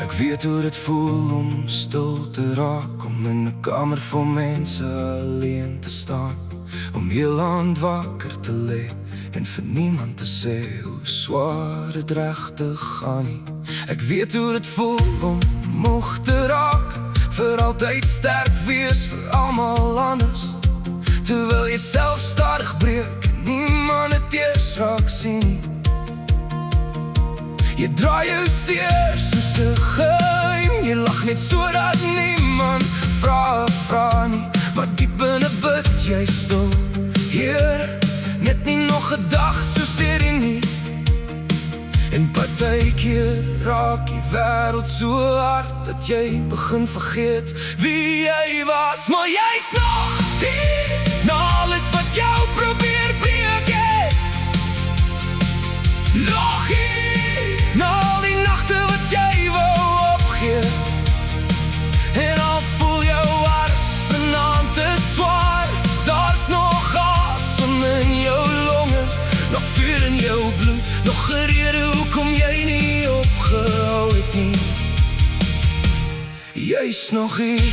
Ek weet hoe dit voel om stil te raak, om in 'n kamer vol mense alleen te staan, om heel aand wakker te lê en vir niemand te sê hoe swaar dit regtig gaan nie. Ek weet hoe dit voel om moeg te raak, vir altyd sterk wees vir almal anders, terwyl jy self stadig breek en niemand het eers raak sien nie. Jy draai jou seer soos 'n geheim, jy lag net sodat niemand vra nie, maar diep binne bid jy stil, Heer, net nie nog 'n dag soos hierdie nie. En partykeer raak die wêreld so hard dat jy begin vergeet wie jy was, maar jy's nog hier, na alles wat jou probeer breek het. Nog hier, na al die nagte wat jy wou opgee. En al voel jou hart vanaand te swaar, daar's nog asem in jou longe, nog vuur in jou bloed, nog 'n rede hoekom jy nie opgehou het nie. Jy's nog hier.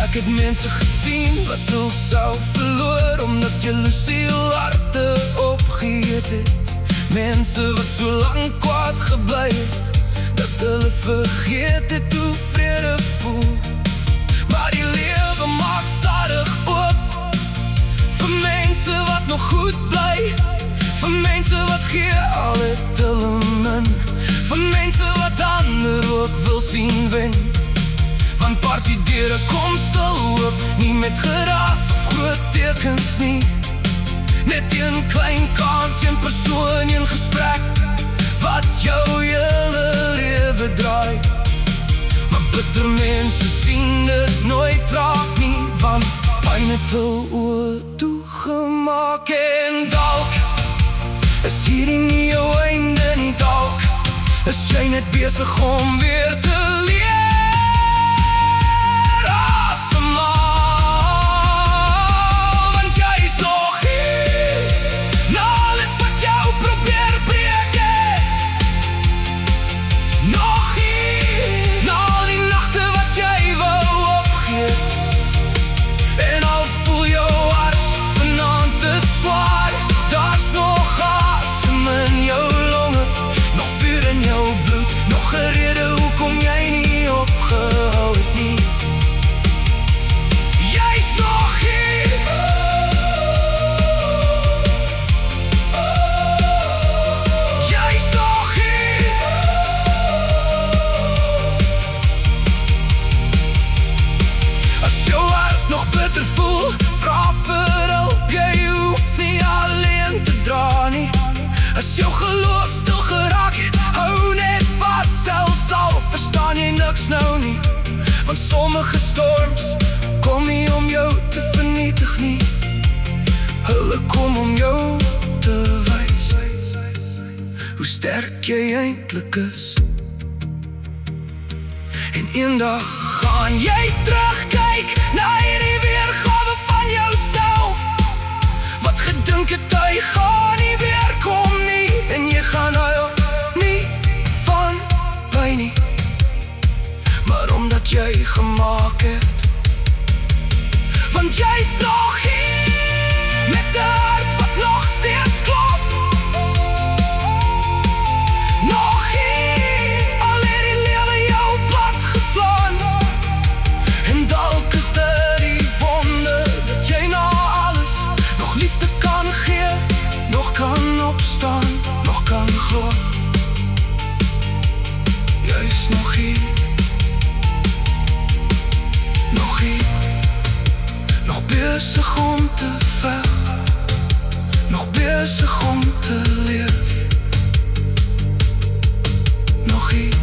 Ek het mense gesien wat hulself verloor, omdat jaloesie hul harte opgeëet het. Mense wat so lang kwaad gebly het, dat hulle vergeet het hoe vrede voel. Maar die lewe maak stadig oop, vir mense wat nog goed bly, vir mense wat gee al het hulle min, vir mense wat ander ook wil sien wen. Want partydeure kom stil oop, nie met geraas of groot tekens nie, net een klein kans, een persoon, een gesprek, wat jou hele lewe draai. Maar bitter mense sien dit nooit raak nie, want pyn het hul oë toegemaak. En dalk is hierdie nie jou einde nie, dalk is jy net besig om weer te leer. Want jy's nog hier, na alles wat jou probeer breek het. Nog hier, na al die nagte wat jy wou opgee. En al voel jou hart vanaand te swaar, daar's nog asem in jou longe, nog vuur in jou bloed, nog 'n rede hoekom jy nie opgehou het nie. Jy's nog hier. Jy's nog hier. As jou hart nog bitter voel, vra vir hulp, jy hoef nie alleen te dra nie. As jou geloof stil geraak het, hou net vas, selfs al verstaan jy niks nou nie. Want sommige storms kom nie om jou te vernietig nie, hulle kom om jou te wys hoe sterk jy eintlik is. En eendag gaan jy terugkyk na hierdie weergawe van jouself, wat gedink het hy gaan nie weer kom nie. En jy gaan huil, nie van pyn nie, maar omdat jy gemaak het. Want jy's nog hier, met 'n hart wat nog steeds klop. Nog hier, al het die lewe jou plat geslaan. En dalk is dit die wonder, dat jy na alles nog liefde kan gee, nog kan opstaan, nog kan glo. Jy's nog hier, nog hier, nog besig om te veg, nog besig om te leef. Nog hier.